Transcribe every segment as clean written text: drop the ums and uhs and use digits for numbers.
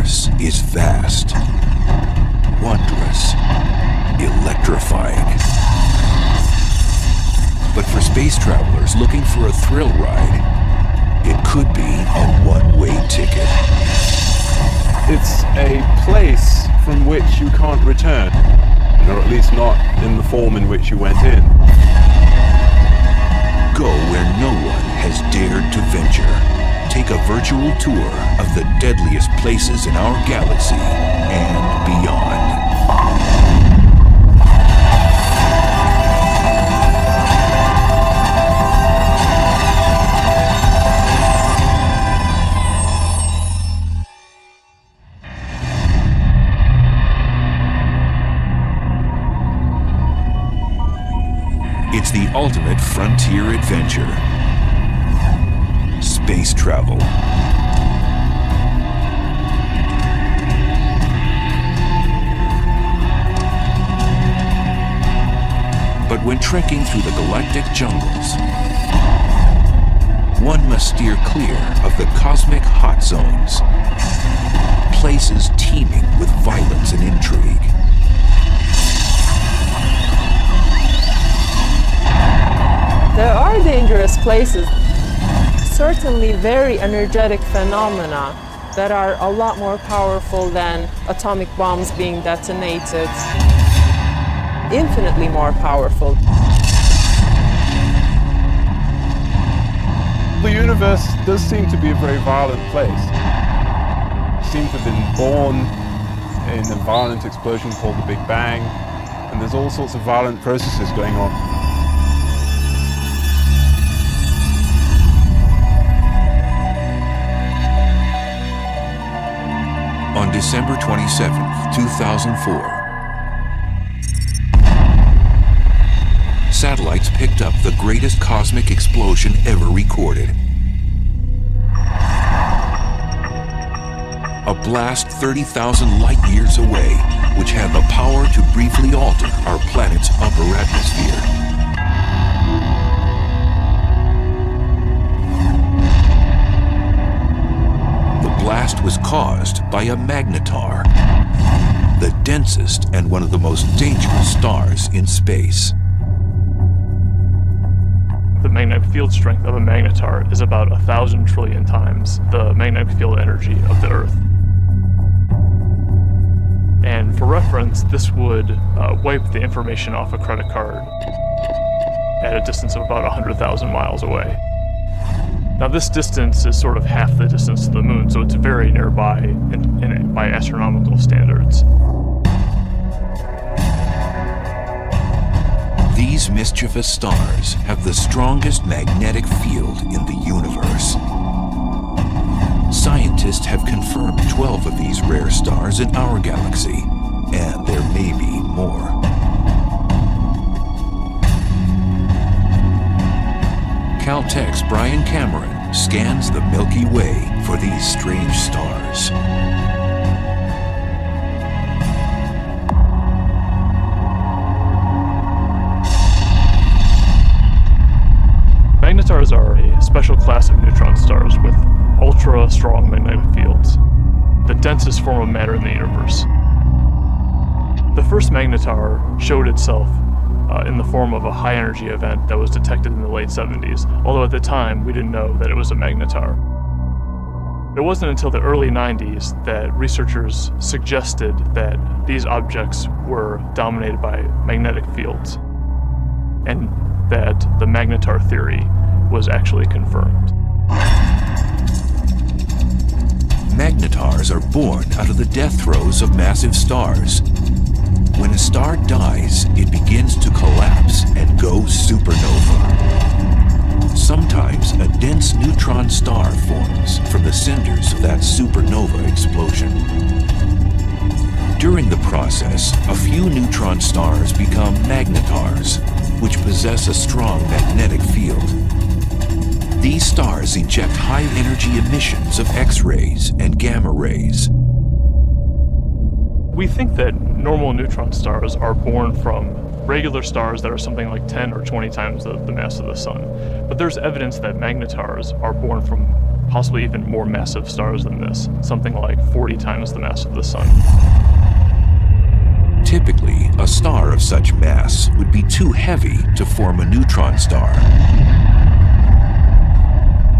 universe is vast, wondrous, electrifying. But for space travelers looking for a thrill ride, it could be a one-way ticket. It's a place from which you can't return, or at least not in the form in which you went in. Go where no one has dared to venture. Take a virtual tour of the deadliest places in our galaxy and beyond. It's the ultimate frontier adventure. Space travel. But when trekking through the galactic jungles, one must steer clear of the cosmic hot zones, places teeming with violence and intrigue. There are dangerous places, certainly very energetic phenomena that are a lot more powerful than atomic bombs being detonated. Infinitely more powerful. The universe does seem to be a very violent place. It seems to have been born in a violent explosion called the Big Bang, and there's all sorts of violent processes going on. On December 27th, 2004, satellites picked up the greatest cosmic explosion ever recorded. A blast 30,000 light years away, which had the power to briefly alter our planet's upper atmosphere. The blast was caused by a magnetar, the densest and one of the most dangerous stars in space. The magnetic field strength of a magnetar is about 1,000 trillion times the magnetic field energy of the Earth. And for reference, this would wipe the information off a credit card at a distance of about 100,000 miles away. Now this distance is sort of half the distance to the moon, so it's very nearby by astronomical standards. These mischievous stars have the strongest magnetic field in the universe. Scientists have confirmed 12 of these rare stars in our galaxy, and there may be more. Caltech's Brian Cameron scans the Milky Way for these strange stars. Magnetars are a special class of neutron stars with ultra-strong magnetic fields, the densest form of matter in the universe. The first magnetar showed itself in the form of a high-energy event that was detected in the late 70s, although at the time we didn't know that it was a magnetar. It wasn't until the early 90s that researchers suggested that these objects were dominated by magnetic fields, and that the magnetar theory was actually confirmed. Magnetars are born out of the death throes of massive stars. When a star dies, it begins to collapse and go supernova. Sometimes a dense neutron star forms from the cinders of that supernova explosion. During the process, a few neutron stars become magnetars, which possess a strong magnetic field. These stars eject high-energy emissions of X-rays and gamma rays. We think that normal neutron stars are born from regular stars that are something like 10 or 20 times the mass of the sun. But there's evidence that magnetars are born from possibly even more massive stars than this, something like 40 times the mass of the Sun. Typically, a star of such mass would be too heavy to form a neutron star.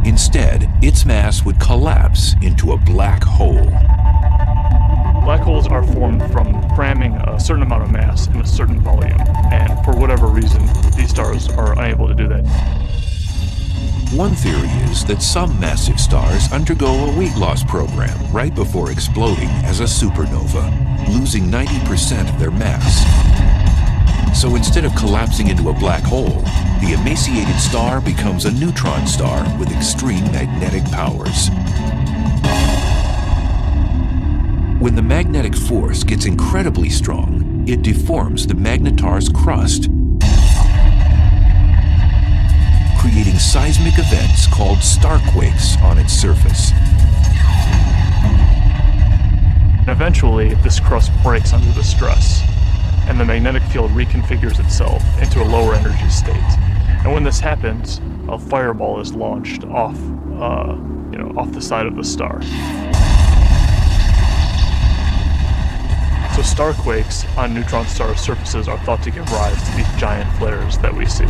Instead, its mass would collapse into a black hole. Black holes are formed from cramming a certain amount of mass in a certain volume, and for whatever reason, these stars are unable to do that. One theory is that some massive stars undergo a weight loss program right before exploding as a supernova, losing 90% of their mass. So instead of collapsing into a black hole, the emaciated star becomes a neutron star with extreme magnetic powers. When the magnetic force gets incredibly strong, it deforms the magnetar's crust, creating seismic events called starquakes on its surface. Eventually, this crust breaks under the stress, and the magnetic field reconfigures itself into a lower energy state. And when this happens, a fireball is launched off the side of the star. So starquakes on neutron star surfaces are thought to give rise to these giant flares that we see.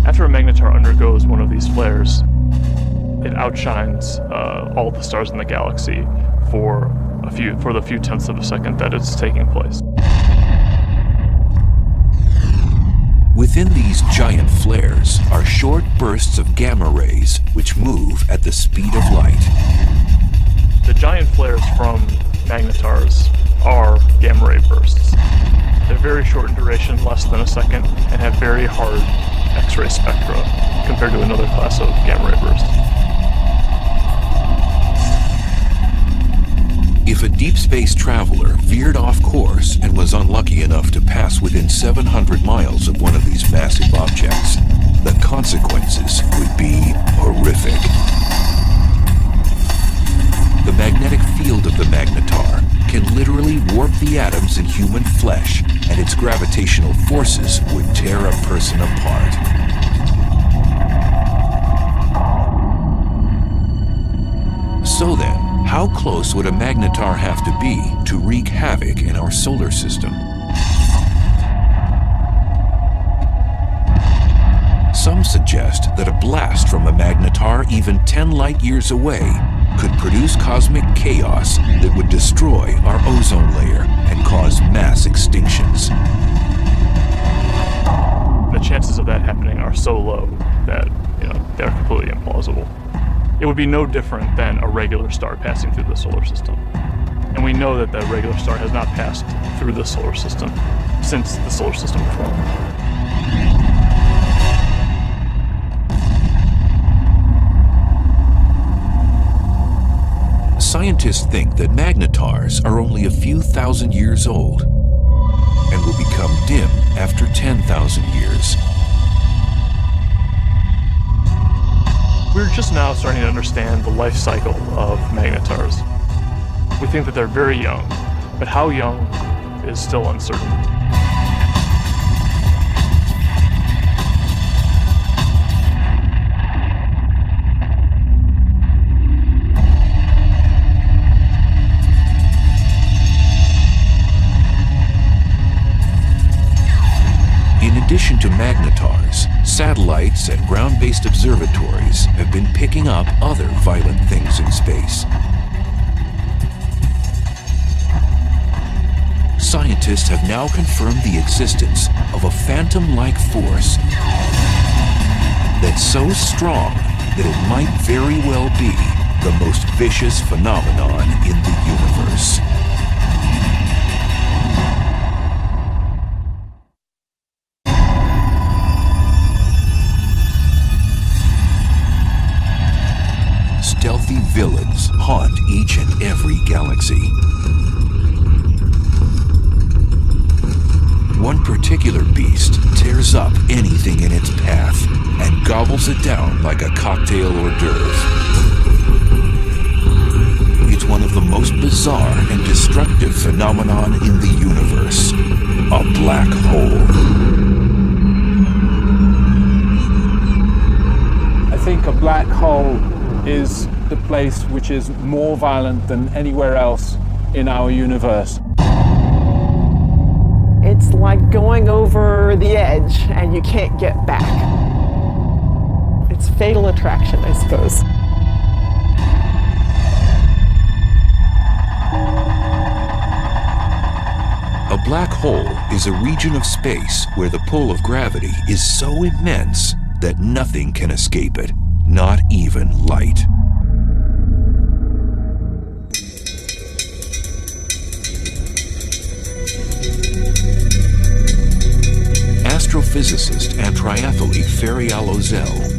After a magnetar undergoes one of these flares, it outshines all the stars in the galaxy for the few tenths of a second that it's taking place. Within these giant flares are short bursts of gamma rays which move at the speed of light. The giant flares from magnetars are gamma ray bursts. They're very short in duration, less than a second, and have very hard X-ray spectra compared to another class of gamma ray bursts. If a deep space traveler veered off course and was unlucky enough to pass within 700 miles of one of these massive objects, the consequences would be horrific. The magnetic field of the magnetar can literally warp the atoms in human flesh, and its gravitational forces would tear a person apart. So then, how close would a magnetar have to be to wreak havoc in our solar system? Some suggest that a blast from a magnetar even 10 light years away could produce cosmic chaos that would destroy our ozone layer and cause mass extinctions. The chances of that happening are so low that, they're completely implausible. It would be no different than a regular star passing through the solar system. And we know that the regular star has not passed through the solar system since the solar system formed. Scientists think that magnetars are only a few thousand years old and will become dim after 10,000 years. We're just now starting to understand the life cycle of magnetars. We think that they're very young, but how young is still uncertain. In addition to magnetars, satellites and ground-based observatories have been picking up other violent things in space. Scientists have now confirmed the existence of a phantom-like force that's so strong that it might very well be the most vicious phenomenon in the universe. Stealthy villains haunt each and every galaxy. One particular beast tears up anything in its path and gobbles it down like a cocktail hors d'oeuvre. It's one of the most bizarre and destructive phenomenon in the universe, a black hole. think a black hole is the place which is more violent than anywhere else in our universe. It's like going over the edge and you can't get back. It's fatal attraction, I suppose. A black hole is a region of space where the pull of gravity is so immense that nothing can escape it, not even light. Astrophysicist and triathlete Ferial Ozel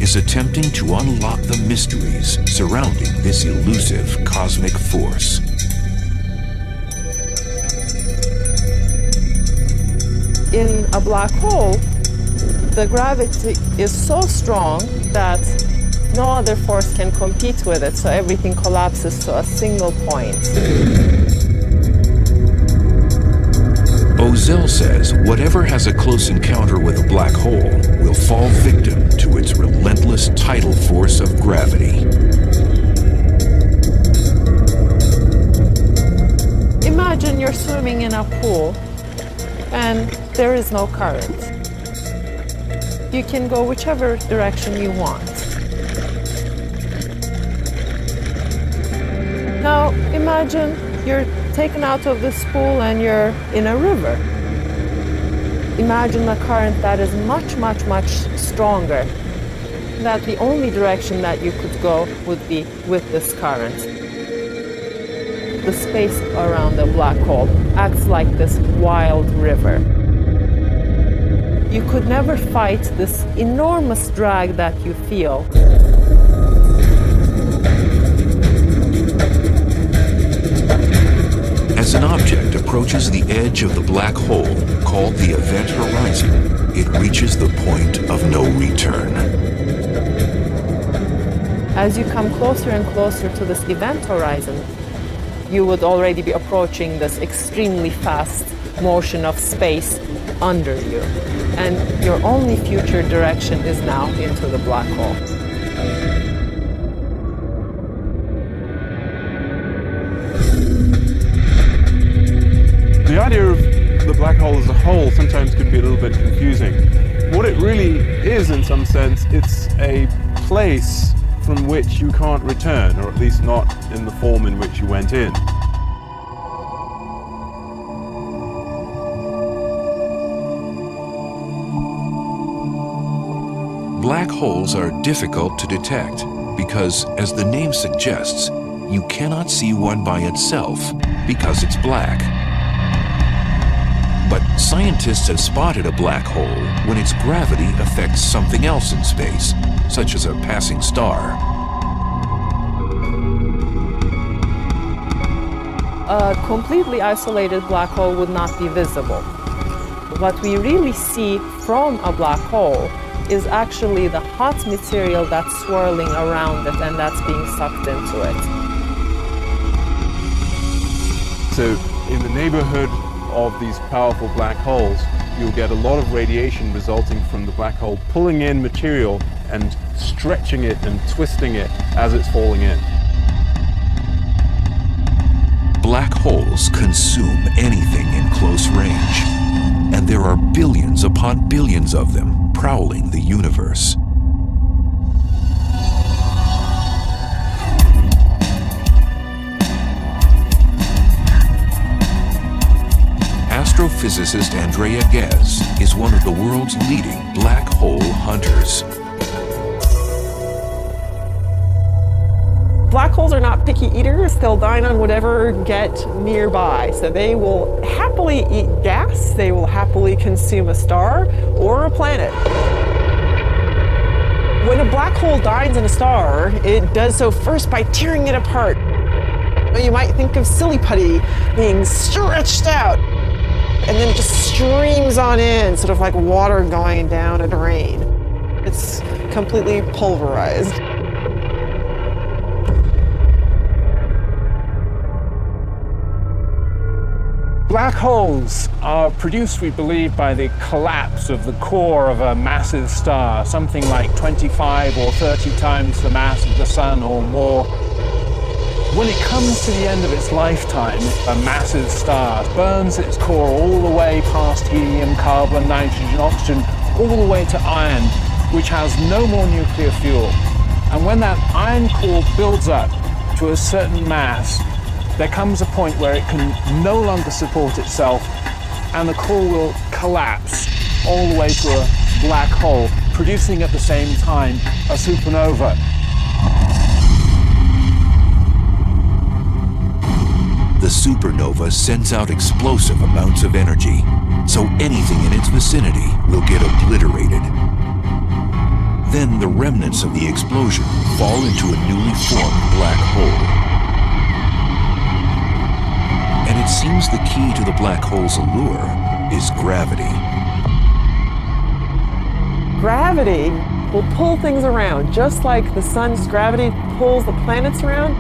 is attempting to unlock the mysteries surrounding this elusive cosmic force. In a black hole, the gravity is so strong that no other force can compete with it, so everything collapses to a single point. Ozel says whatever has a close encounter with a black hole will fall victim to its relentless tidal force of gravity. Imagine you're swimming in a pool and there is no current. You can go whichever direction you want. Now imagine you're taken out of this pool and you're in a river. Imagine a current that is much, much, much stronger. That the only direction that you could go would be with this current. The space around the black hole acts like this wild river. You could never fight this enormous drag that you feel. As an object approaches the edge of the black hole, called the event horizon, it reaches the point of no return. As you come closer and closer to this event horizon, you would already be approaching this extremely fast motion of space under you. And your only future direction is now into the black hole. The idea of the black hole as a whole sometimes can be a little bit confusing. What it really is, in some sense, it's a place from which you can't return, or at least not in the form in which you went in. Black holes are difficult to detect because, as the name suggests, you cannot see one by itself because it's black. But scientists have spotted a black hole when its gravity affects something else in space, such as a passing star. A completely isolated black hole would not be visible. What we really see from a black hole is actually the hot material that's swirling around it and that's being sucked into it. So in the neighborhood of these powerful black holes, you'll get a lot of radiation resulting from the black hole pulling in material and stretching it and twisting it as it's falling in. Black holes consume anything in close range, and there are billions upon billions of them prowling the universe. Astrophysicist Andrea Ghez is one of the world's leading black hole hunters. Black holes are not picky eaters. They'll dine on whatever get nearby. So they will happily eat gas. They will happily consume a star or a planet. When a black hole dines on a star, it does so first by tearing it apart. You might think of silly putty being stretched out, and then it just streams on in, sort of like water going down a drain. It's completely pulverized. Black holes are produced, we believe, by the collapse of the core of a massive star, something like 25 or 30 times the mass of the Sun or more. When it comes to the end of its lifetime, a massive star burns its core all the way past helium, carbon, nitrogen, oxygen, all the way to iron, which has no more nuclear fuel. And when that iron core builds up to a certain mass, there comes a point where it can no longer support itself, and the core will collapse all the way to a black hole, producing at the same time a supernova. The supernova sends out explosive amounts of energy, so anything in its vicinity will get obliterated. Then the remnants of the explosion fall into a newly formed black hole. And it seems the key to the black hole's allure is gravity. Gravity will pull things around, just like the sun's gravity pulls the planets around.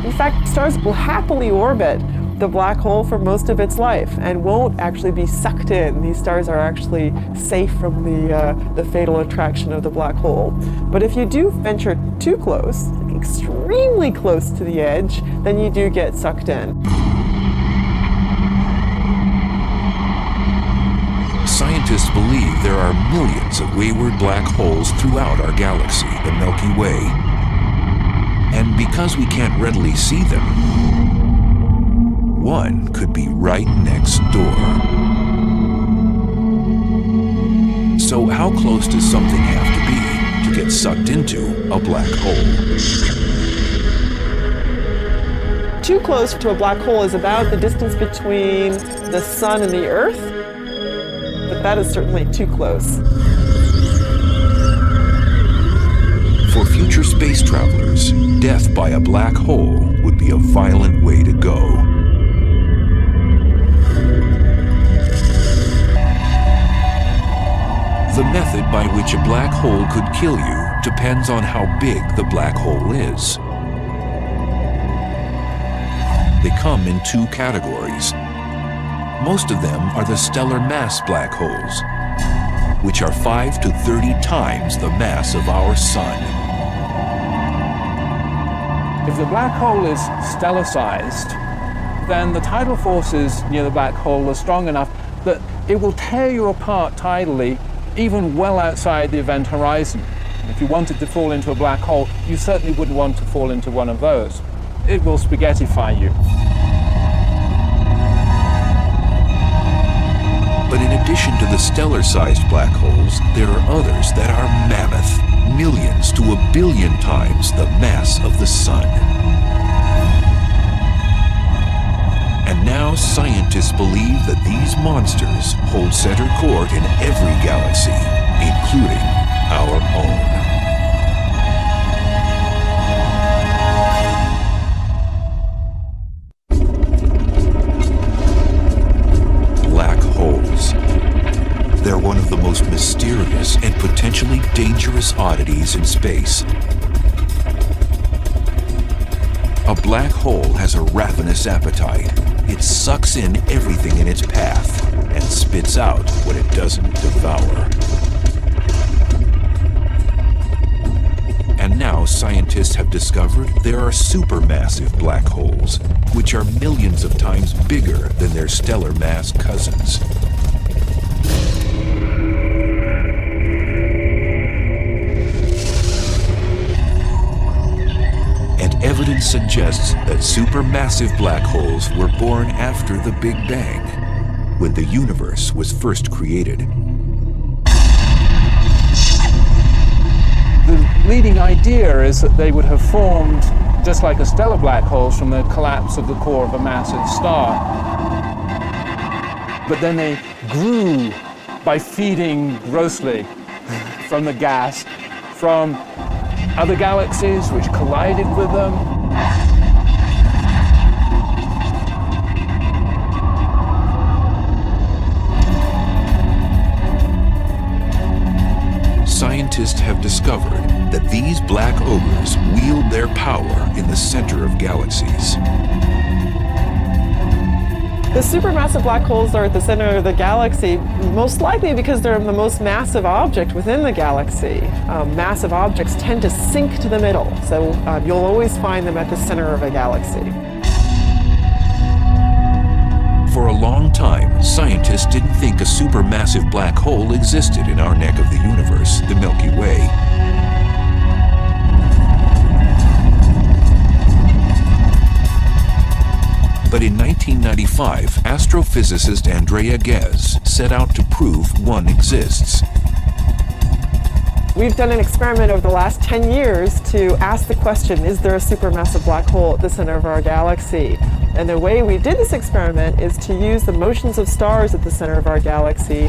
In fact, stars will happily orbit the black hole for most of its life and won't actually be sucked in. These stars are actually safe from the fatal attraction of the black hole. But if you do venture too close, extremely close to the edge, then you do get sucked in. Scientists believe there are millions of wayward black holes throughout our galaxy, the Milky Way. And because we can't readily see them, one could be right next door. So how close does something have to be to get sucked into a black hole? Too close to a black hole is about the distance between the sun and the Earth, but that is certainly too close. For future space travelers, death by a black hole would be a violent way to go. The method by which a black hole could kill you depends on how big the black hole is. They come in two categories. Most of them are the stellar mass black holes, which are 5 to 30 times the mass of our Sun. If the black hole is stellar-sized, then the tidal forces near the black hole are strong enough that it will tear you apart tidally, even well outside the event horizon. If you wanted to fall into a black hole, you certainly wouldn't want to fall into one of those. It will spaghettify you. But in addition to the stellar-sized black holes, there are others that are mammoth, millions to a billion times the mass of the Sun. And now scientists believe that these monsters hold center court in every galaxy, including our own. They're one of the most mysterious and potentially dangerous oddities in space. A black hole has a ravenous appetite. It sucks in everything in its path and spits out what it doesn't devour. And now scientists have discovered there are supermassive black holes, which are millions of times bigger than their stellar mass cousins. Evidence suggests that supermassive black holes were born after the Big Bang, when the universe was first created. The leading idea is that they would have formed just like a stellar black holes from the collapse of the core of a massive star. But then they grew by feeding grossly from the gas, from other galaxies which collided with them. Scientists have discovered that these black ogres wield their power in the center of galaxies. The supermassive black holes are at the center of the galaxy, most likely because they're the most massive object within the galaxy. Massive objects tend to sink to the middle, so you'll always find them at the center of a galaxy. For a long time, scientists didn't think a supermassive black hole existed in our neck of the universe, the Milky Way. But in 1995, astrophysicist Andrea Ghez set out to prove one exists. We've done an experiment over the last 10 years to ask the question, is there a supermassive black hole at the center of our galaxy? And the way we did this experiment is to use the motions of stars at the center of our galaxy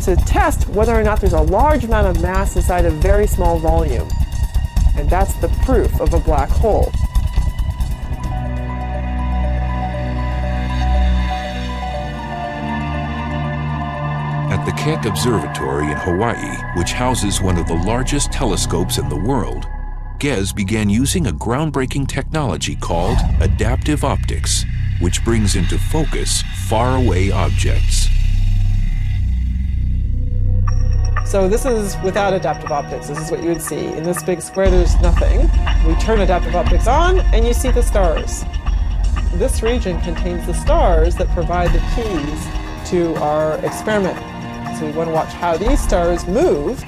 to test whether or not there's a large amount of mass inside a very small volume. And that's the proof of a black hole. At the Keck Observatory in Hawaii, which houses one of the largest telescopes in the world, Ghez began using a groundbreaking technology called adaptive optics, which brings into focus faraway objects. So this is without adaptive optics. This is what you would see. In this big square, there's nothing. We turn adaptive optics on, and you see the stars. This region contains the stars that provide the keys to our experiment. So we want to watch how these stars move.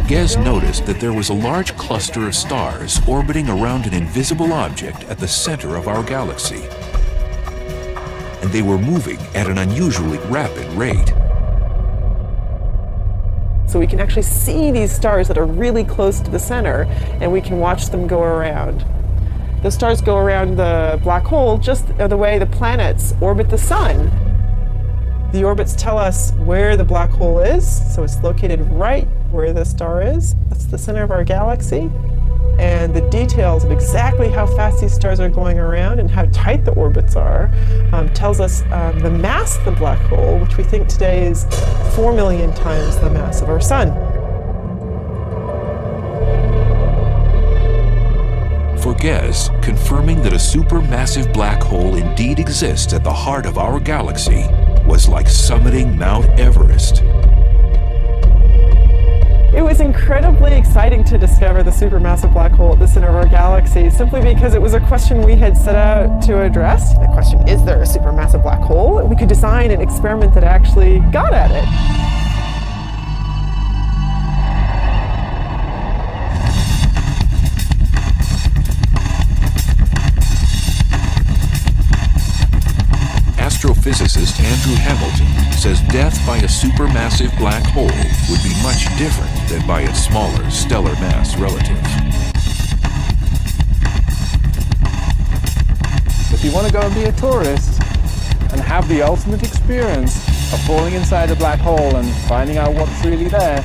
Ghez noticed that there was a large cluster of stars orbiting around an invisible object at the center of our galaxy. And they were moving at an unusually rapid rate. So we can actually see these stars that are really close to the center, and we can watch them go around. The stars go around the black hole just the way the planets orbit the sun. The orbits tell us where the black hole is, so it's located right where the star is. That's the center of our galaxy. And the details of exactly how fast these stars are going around and how tight the orbits are tells us the mass of the black hole, which we think today is 4 million times the mass of our sun. For Ghez, confirming that a supermassive black hole indeed exists at the heart of our galaxy was like summiting Mount Everest. It was incredibly exciting to discover the supermassive black hole at the center of our galaxy, simply because it was a question we had set out to address. The question, is there a supermassive black hole? And we could design an experiment that actually got at it. Astrophysicist Andrew Hamilton says death by a supermassive black hole would be much different than by its smaller stellar mass relative. If you want to go and be a tourist and have the ultimate experience of falling inside a black hole and finding out what's really there,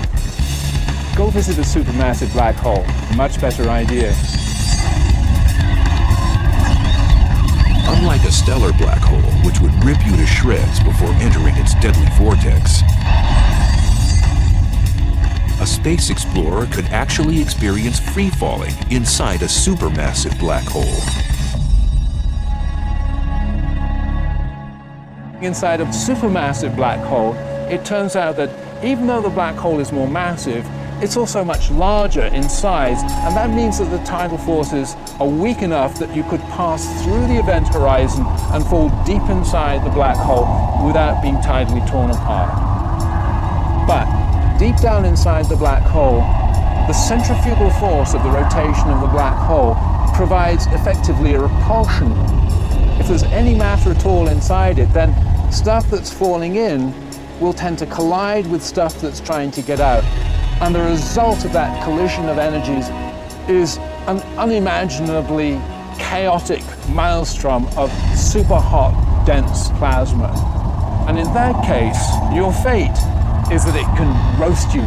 go visit a supermassive black hole. Much better idea. Unlike a stellar black hole, which would rip you to shreds before entering its deadly vortex, a space explorer could actually experience free-falling inside a supermassive black hole. Inside a supermassive black hole, it turns out that even though the black hole is more massive, it's also much larger in size, and that means that the tidal forces are weak enough that you could pass through the event horizon and fall deep inside the black hole without being tidally torn apart. But deep down inside the black hole, the centrifugal force of the rotation of the black hole provides effectively a repulsion. If there's any matter at all inside it, then stuff that's falling in will tend to collide with stuff that's trying to get out. And the result of that collision of energies is an unimaginably chaotic maelstrom of super hot, dense plasma. And in that case, your fate is that it can roast you.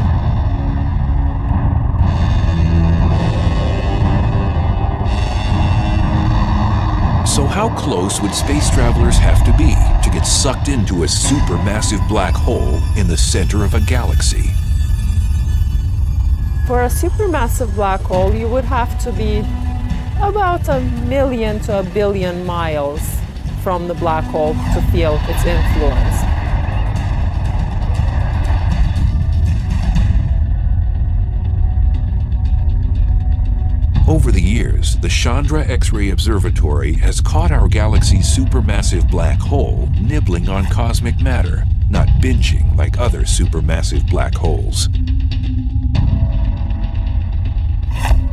So how close would space travelers have to be to get sucked into a supermassive black hole in the center of a galaxy? For a supermassive black hole, you would have to be About 1 million to 1 billion miles from the black hole to feel its influence. Over the years, the Chandra X-ray Observatory has caught our galaxy's supermassive black hole nibbling on cosmic matter, not binging like other supermassive black holes.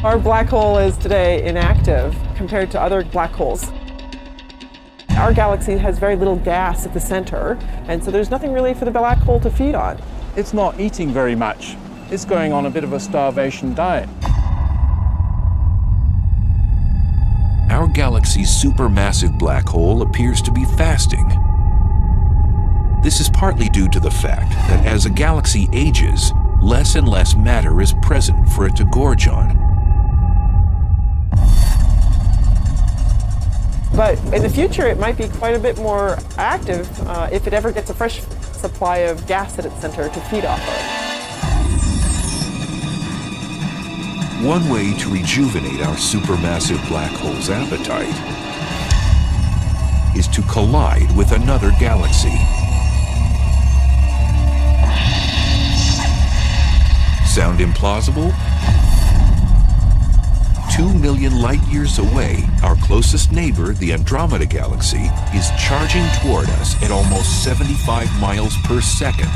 Our black hole is today inactive compared to other black holes. Our galaxy has very little gas at the center, and so there's nothing really for the black hole to feed on. It's not eating very much. It's going on a bit of a starvation diet. Our galaxy's supermassive black hole appears to be fasting. This is partly due to the fact that as a galaxy ages, less and less matter is present for it to gorge on. But in the future, it might be quite a bit more active if it ever gets a fresh supply of gas at its center to feed off of. One way to rejuvenate our supermassive black hole's appetite is to collide with another galaxy. Sound implausible? 2 million light-years away, our closest neighbor, the Andromeda Galaxy, is charging toward us at almost 75 miles per second,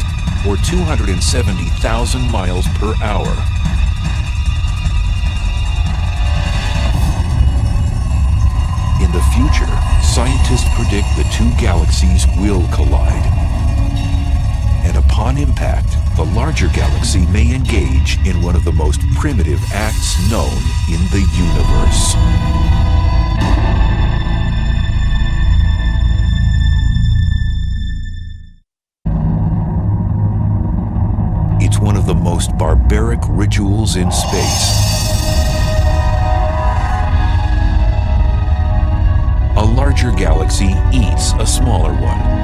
or 270,000 miles per hour. In the future, scientists predict the two galaxies will collide. And upon impact, the larger galaxy may engage in one of the most primitive acts known in the universe. It's one of the most barbaric rituals in space. A larger galaxy eats a smaller one.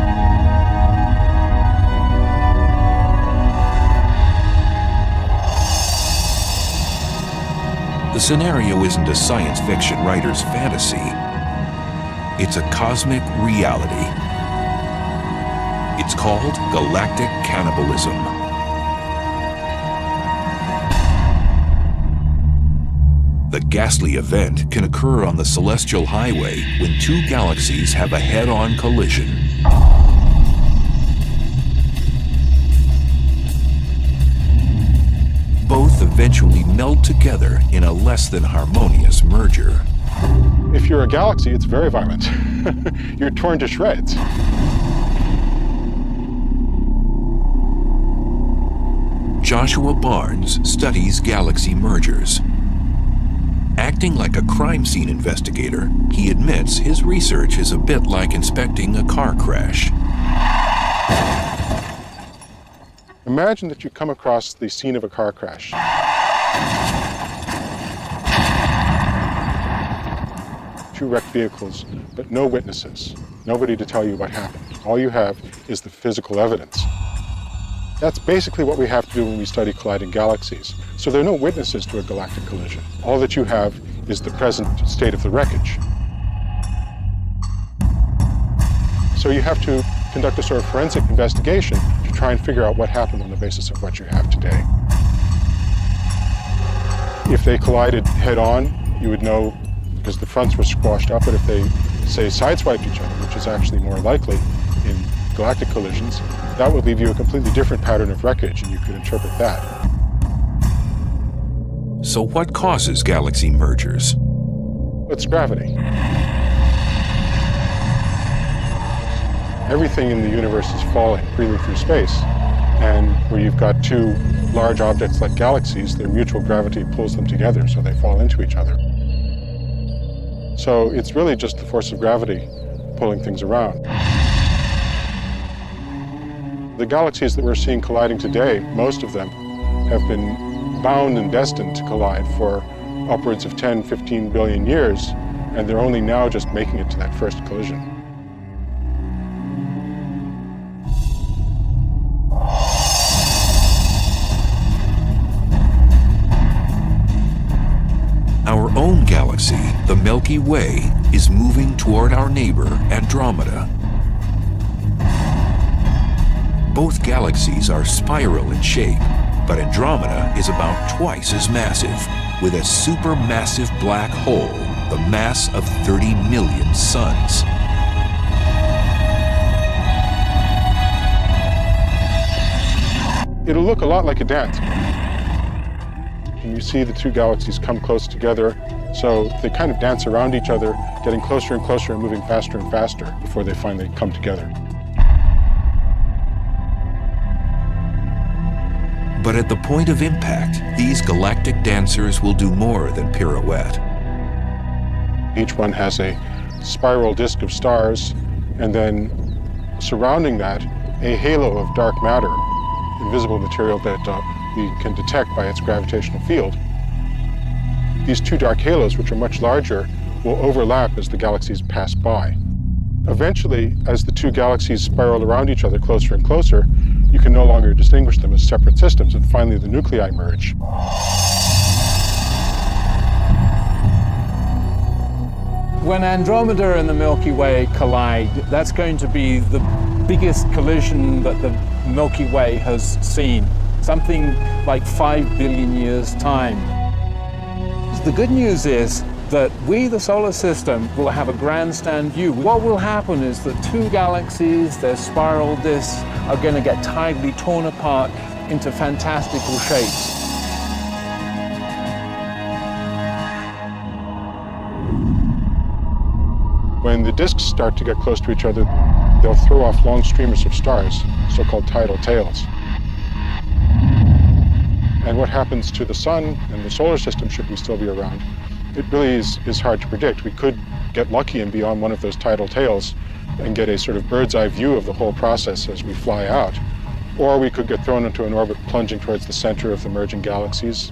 The scenario isn't a science fiction writer's fantasy. It's a cosmic reality. It's called galactic cannibalism. The ghastly event can occur on the celestial highway when two galaxies have a head-on collision. Both eventually meld together in a less than harmonious merger. If you're a galaxy, it's very violent. You're torn to shreds. Joshua Barnes studies galaxy mergers. Acting like a crime scene investigator, he admits his research is a bit like inspecting a car crash. Imagine that you come across the scene of a car crash. Two wrecked vehicles, but no witnesses. Nobody to tell you what happened. All you have is the physical evidence. That's basically what we have to do when we study colliding galaxies. So there are no witnesses to a galactic collision. All that you have is the present state of the wreckage. So you have to conduct a sort of forensic investigation to try and figure out what happened on the basis of what you have today. If they collided head-on, you would know because the fronts were squashed up, but if they, say, sideswiped each other, which is actually more likely in galactic collisions, that would leave you a completely different pattern of wreckage, and you could interpret that. So what causes galaxy mergers? It's gravity. Everything in the universe is falling freely through space, and where you've got two large objects like galaxies, their mutual gravity pulls them together, so they fall into each other. So it's really just the force of gravity pulling things around. The galaxies that we're seeing colliding today, most of them have been bound and destined to collide for upwards of 10, 15 billion years, and they're only now just making it to that first collision. Our own galaxy the Milky Way is moving toward our neighbor Andromeda. Both galaxies are spiral in shape, but Andromeda is about twice as massive, with a supermassive black hole the mass of 30 million suns. It'll look a lot like a dance. And you see the two galaxies come close together, so they kind of dance around each other, getting closer and closer and moving faster and faster before they finally come together. But at the point of impact, these galactic dancers will do more than pirouette. Each one has a spiral disk of stars, and then surrounding that, a halo of dark matter, invisible material that we can detect by its gravitational field. These two dark halos, which are much larger, will overlap as the galaxies pass by. Eventually, as the two galaxies spiral around each other closer and closer, you can no longer distinguish them as separate systems, and finally the nuclei merge. When Andromeda and the Milky Way collide, that's going to be the biggest collision that the Milky Way has seen, something like 5 billion years' time. The good news is that we, the solar system, will have a grandstand view. What will happen is that two galaxies, their spiral disks, are going to get tidally torn apart into fantastical shapes. When the disks start to get close to each other, they'll throw off long streamers of stars, so-called tidal tails. And what happens to the sun and the solar system, should we still be around, it really is hard to predict. We could get lucky and be on one of those tidal tails and get a sort of bird's eye view of the whole process as we fly out. Or we could get thrown into an orbit plunging towards the center of the merging galaxies.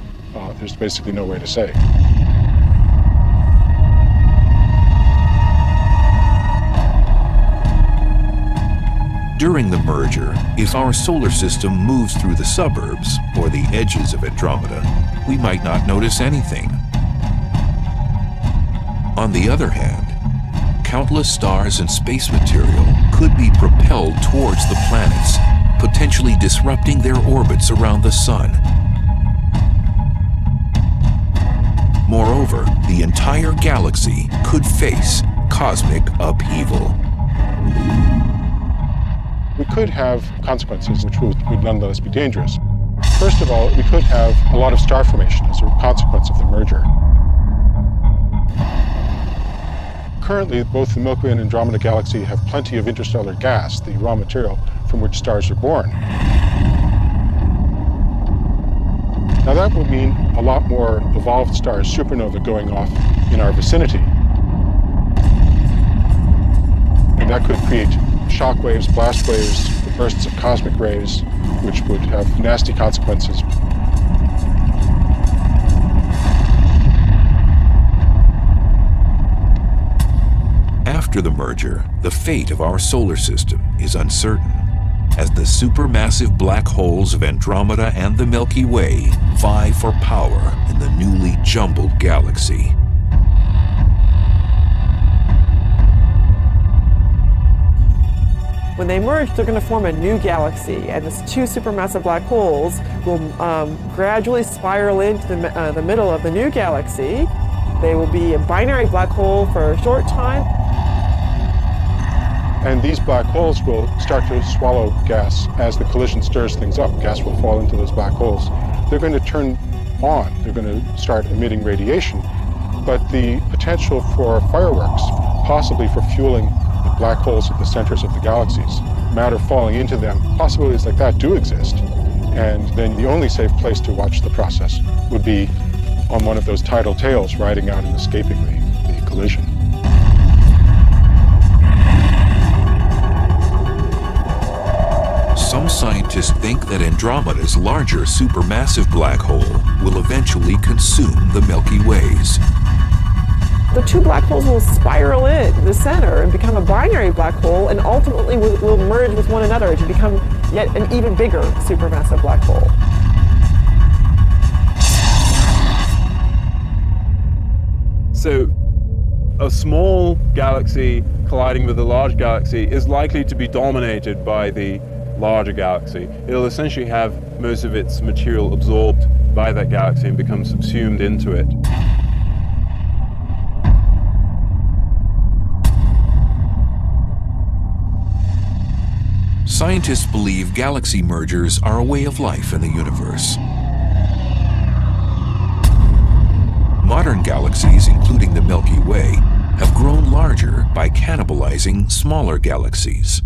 There's basically no way to say. During the merger, if our solar system moves through the suburbs or the edges of Andromeda, we might not notice anything. On the other hand, countless stars and space material could be propelled towards the planets, potentially disrupting their orbits around the sun. Moreover, the entire galaxy could face cosmic upheaval. We could have consequences which would nonetheless be dangerous. First of all, we could have a lot of star formation as a consequence of the merger. Currently, both the Milky Way and Andromeda galaxy have plenty of interstellar gas, the raw material from which stars are born. Now that would mean a lot more evolved stars, supernovae, going off in our vicinity. And that could create shock waves, blast waves, bursts of cosmic rays, which would have nasty consequences. After the merger, the fate of our solar system is uncertain, as the supermassive black holes of Andromeda and the Milky Way vie for power in the newly jumbled galaxy. When they merge, they're going to form a new galaxy, and these two supermassive black holes will gradually spiral into the middle of the new galaxy. They will be a binary black hole for a short time. And these black holes will start to swallow gas as the collision stirs things up. Gas will fall into those black holes. They're going to turn on. They're going to start emitting radiation. But the potential for fireworks, possibly for fueling the black holes at the centers of the galaxies, matter falling into them, possibilities like that do exist. And then the only safe place to watch the process would be on one of those tidal tails riding out and escaping the collision. Some scientists think that Andromeda's larger supermassive black hole will eventually consume the Milky Ways. The two black holes will spiral in the center and become a binary black hole, and ultimately will merge with one another to become yet an even bigger supermassive black hole. So a small galaxy colliding with a large galaxy is likely to be dominated by the larger galaxy. It'll essentially have most of its material absorbed by that galaxy and become subsumed into it. Scientists believe galaxy mergers are a way of life in the universe. Modern galaxies, including the Milky Way, have grown larger by cannibalizing smaller galaxies.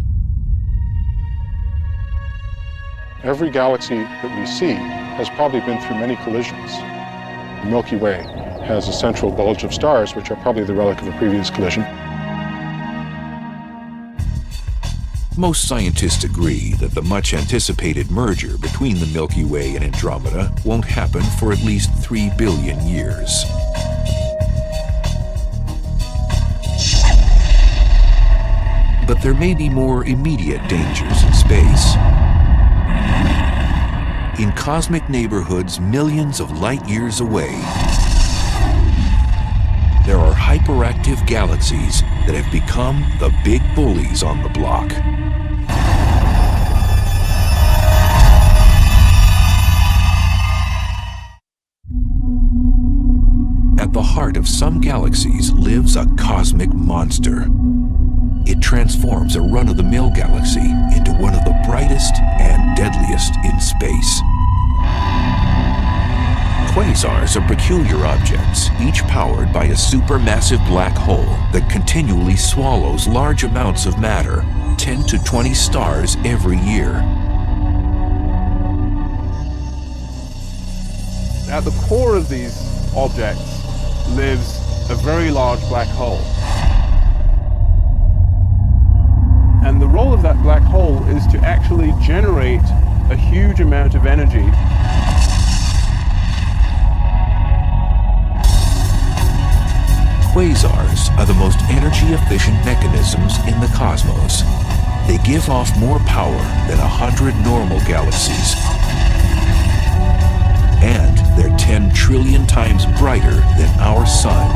Every galaxy that we see has probably been through many collisions. The Milky Way has a central bulge of stars, which are probably the relic of a previous collision. Most scientists agree that the much-anticipated merger between the Milky Way and Andromeda won't happen for at least 3 billion years. But there may be more immediate dangers in space. In cosmic neighborhoods millions of light years away, there are hyperactive galaxies that have become the big bullies on the block. At the heart of some galaxies lives a cosmic monster. It transforms a run-of-the-mill galaxy into one of the brightest and deadliest in space. Quasars are peculiar objects, each powered by a supermassive black hole that continually swallows large amounts of matter, 10 to 20 stars every year. At the core of these objects lives a very large black hole. And the role of that black hole is to actually generate a huge amount of energy. Quasars are the most energy-efficient mechanisms in the cosmos. They give off more power than 100 normal galaxies. And they're 10 trillion times brighter than our sun.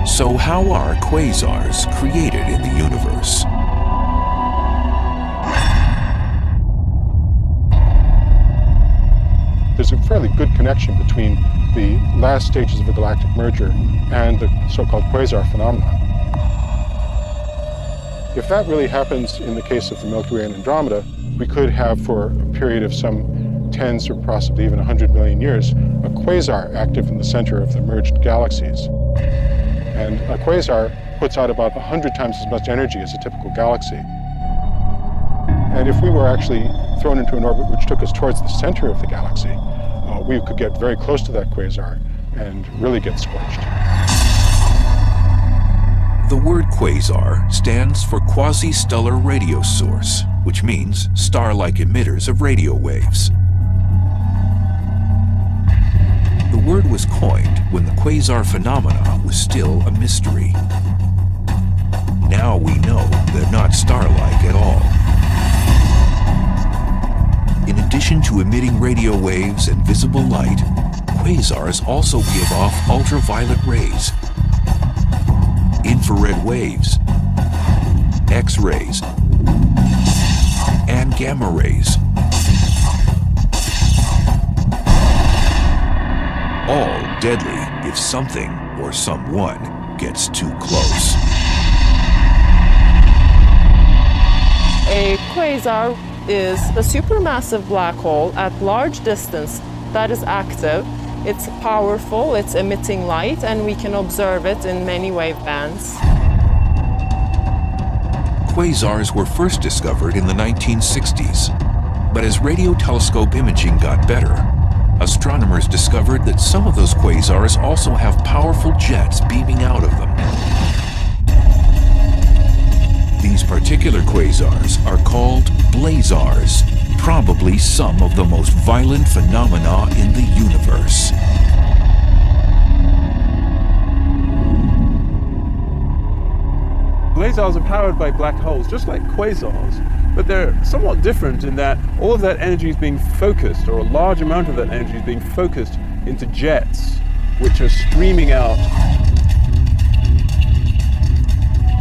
So how are quasars created in the universe? There's a fairly good connection between the last stages of a galactic merger and the so-called quasar phenomenon. If that really happens in the case of the Milky Way and Andromeda, we could have, for a period of some tens or possibly even 100 million years, a quasar active in the center of the merged galaxies. And a quasar puts out about 100 times as much energy as a typical galaxy. And if we were actually thrown into an orbit which took us towards the center of the galaxy, we could get very close to that quasar and really get scorched. The word quasar stands for quasi-stellar radio source, which means star-like emitters of radio waves. The word was coined when the quasar phenomena was still a mystery. Now we know they're not star-like at all. In addition to emitting radio waves and visible light, quasars also give off ultraviolet rays, infrared waves, X-rays, and gamma rays. All deadly if something or someone gets too close. A quasar is a supermassive black hole at large distance that is active. It's powerful, it's emitting light, and we can observe it in many wave bands. Quasars were first discovered in the 1960s, but as radio telescope imaging got better, astronomers discovered that some of those quasars also have powerful jets beaming out of them. These particular quasars are called blazars, probably some of the most violent phenomena in the universe. Blazars are powered by black holes, just like quasars, but they're somewhat different in that all of that energy is being focused, or a large amount of that energy is being focused into jets, which are streaming out.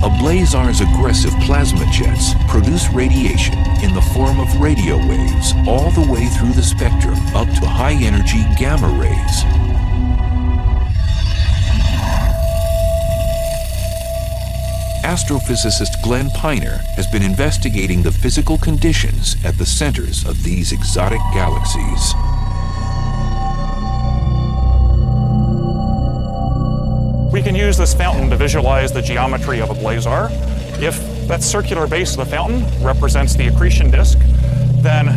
A blazar's aggressive plasma jets produce radiation in the form of radio waves all the way through the spectrum up to high-energy gamma rays. Astrophysicist Glenn Piner has been investigating the physical conditions at the centers of these exotic galaxies. We can use this fountain to visualize the geometry of a blazar. If that circular base of the fountain represents the accretion disk, then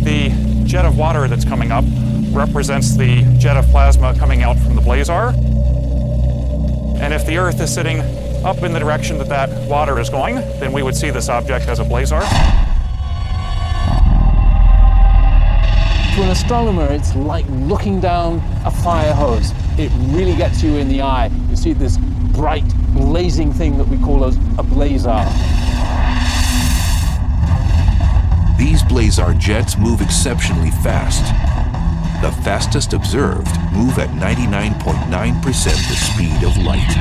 the jet of water that's coming up represents the jet of plasma coming out from the blazar. And if the Earth is sitting up in the direction that that water is going, then we would see this object as a blazar. To an astronomer, it's like looking down a fire hose. It really gets you in the eye. You see this bright, blazing thing that we call a blazar. These blazar jets move exceptionally fast. The fastest observed move at 99.9% the speed of light.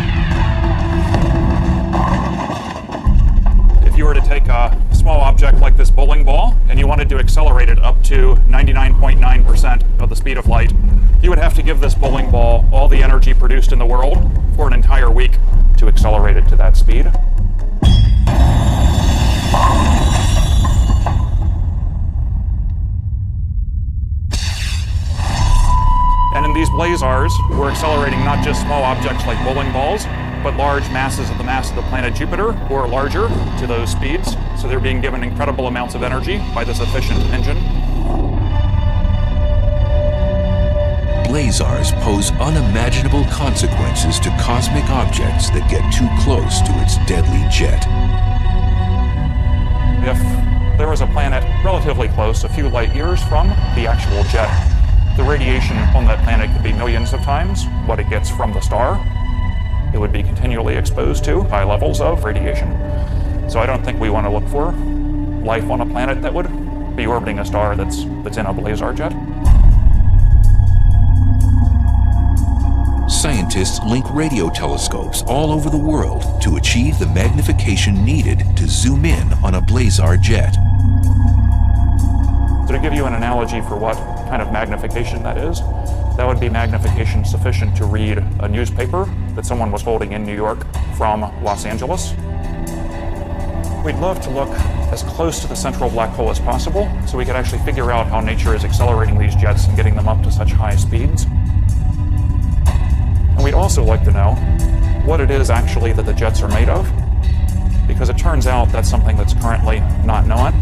If you were to take a small object like this bowling ball and you wanted to accelerate it up to 99.9% of the speed of light, you would have to give this bowling ball all the energy produced in the world for an entire week to accelerate it to that speed. And in these blazars, we're accelerating not just small objects like bowling balls, but large masses of the mass of the planet Jupiter, or larger, to those speeds. So they're being given incredible amounts of energy by this efficient engine. Blazars pose unimaginable consequences to cosmic objects that get too close to its deadly jet. If there was a planet relatively close, a few light years from the actual jet, the radiation on that planet could be millions of times what it gets from the star. It would be continually exposed to high levels of radiation. So I don't think we want to look for life on a planet that would be orbiting a star that's in a blazar jet. Scientists link radio telescopes all over the world to achieve the magnification needed to zoom in on a blazar jet. So to give you an analogy for what kind of magnification that is, that would be magnification sufficient to read a newspaper that someone was holding in New York from Los Angeles. We'd love to look as close to the central black hole as possible so we could actually figure out how nature is accelerating these jets and getting them up to such high speeds. And we'd also like to know what it is actually that the jets are made of, because it turns out that's something that's currently not known.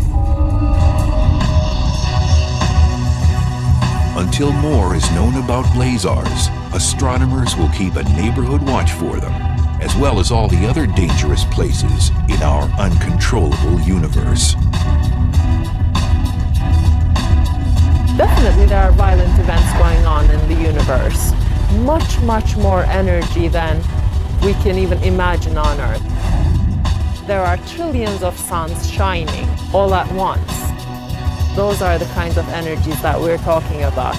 Until more is known about blazars, astronomers will keep a neighborhood watch for them, as well as all the other dangerous places in our uncontrollable universe. Definitely there are violent events going on in the universe. Much, much more energy than we can even imagine on Earth. There are trillions of suns shining all at once. Those are the kinds of energies that we're talking about.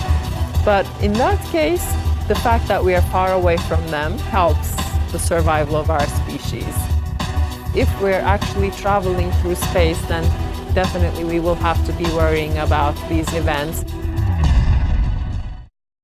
But in that case, the fact that we are far away from them helps the survival of our species. If we're actually traveling through space, then definitely we will have to be worrying about these events.